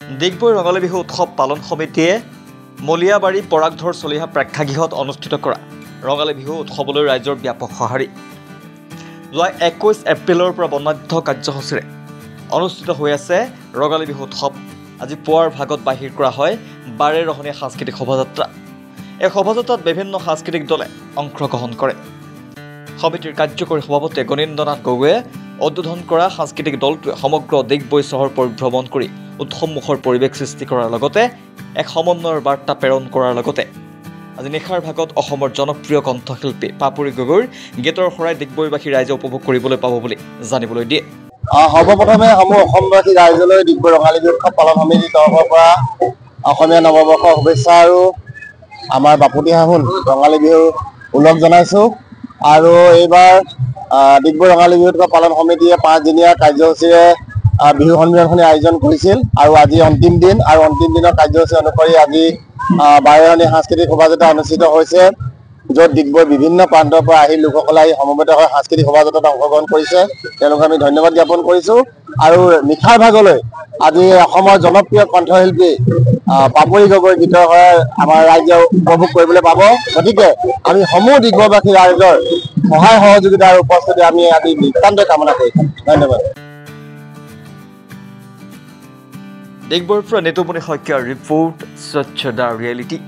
ডিগবৈ ৰঙালী বিহু উৎসৱ পালন সমিতিয়ে মলিয়াবাৰী পৰাগধৰ চলিহা প্ৰেক্ষাগৃহত অনুষ্ঠিত কৰা ৰঙালী বিহু উৎসৱলৈ ৰাইজৰ ব্যাপক সঁহাৰি। যোৱা 21 এপ্ৰিলৰ পৰা বৰ্ণাঢ্য কাৰ্যসূচীৰে অনুষ্ঠিত হৈ আছে ৰঙালী বিহু উৎসৱ। আজি পুৱাৰ ভাগত বাহিৰ কৰা হয় বাৰেৰহণীয়া সাংস্কৃতিক শোভাযাত্ৰা। এই শোভাযাত্ৰাত বিভিন্ন সাংস্কৃতিক দলে অংশগ্ৰহণ কৰে। সমিতিৰ কাৰ্যকৰী সভাপতি গণেন্দ্ৰনাথ গগৈয়ে উদ্বোধন কৰা সাংস্কৃতিক দলটোৱে সমগ্ৰ ডিগবৈ চহৰ পৰিভ্ৰমণ কৰি উৎসৱমুখৰ পৰিৱেশ সৃষ্টি কৰাৰ লগতে এক সমন্বয়ৰ বাৰ্তা প্ৰেৰণ কৰাৰ লগতে আজি নিশাৰ ভাগত অসমৰ জনপ্ৰিয় কণ্ঠশিল্পী পাপৰি গগৈৰ গীতৰ শৰাই ডিগবৈবাসী ৰাইজে উপভোগ কৰিবলৈ পাব বুলি জানিবলৈ দিয়ে। সৰ্বপ্ৰথমে অসমবাসী ৰাইজলৈ ডিগবৈ ৰঙালী বিহু উৎসৱ পালন সমিতিৰ তৰফৰ পৰা অসমীয়া নৱবৰ্ষৰ শুভেচ্ছা আৰু আমাৰ বাপুতি সাহোন ৰঙালী বিহুৰ ওলগ জনাইছোঁ। আৰু এইবাৰ ডিগবৈ ৰঙালী বিহু উৎসৱ পালন সমিতিয়ে 5 দিনীয়া কাৰ্যসূচীৰে বিহু সন্মিলনী আয়োজন কৰিছিল আৰু আজি অন্তিম দিন আৰু অন্তিম দিনৰ কাৰ্যসূচী অনুসৰি আজি বাৰেৰহণীয়া সাংস্কৃতিক শোভাযাত্ৰা অনুষ্ঠিত হৈছে, য'ত ডিগবৈৰ বিভিন্ন প্ৰান্তৰ পৰা আহি লোকসকলে আহি সমবেত হৈ সাংস্কৃতিক শোভাযাত্ৰাত অংশগ্ৰহণ কৰিছে। তেওঁলোকক আমি ধন্যবাদ জ্ঞাপন কৰিছোঁ। আৰু নিশাৰ ভাগলৈ আজি অসমৰ জনপ্ৰিয় কণ্ঠশিল্পী পাপৰি গগৈৰ গীতৰ শৰাই আমাৰ ৰাইজে উপভোগ কৰিবলৈ পাব। গতিকে আমি সমূহ ডিগবৈবাসী ৰাইজৰ সহায় সহযোগিতা আৰু উপস্থিতি আমি আজি নিতান্তই কামনা কৰিছোঁ। ধন্যবাদ। ডিগবৈৰ পৰা নেতুমণি শইকীয়াৰ ৰিপৰ্ট স্বচ্ছতা ৰিয়েলিটি।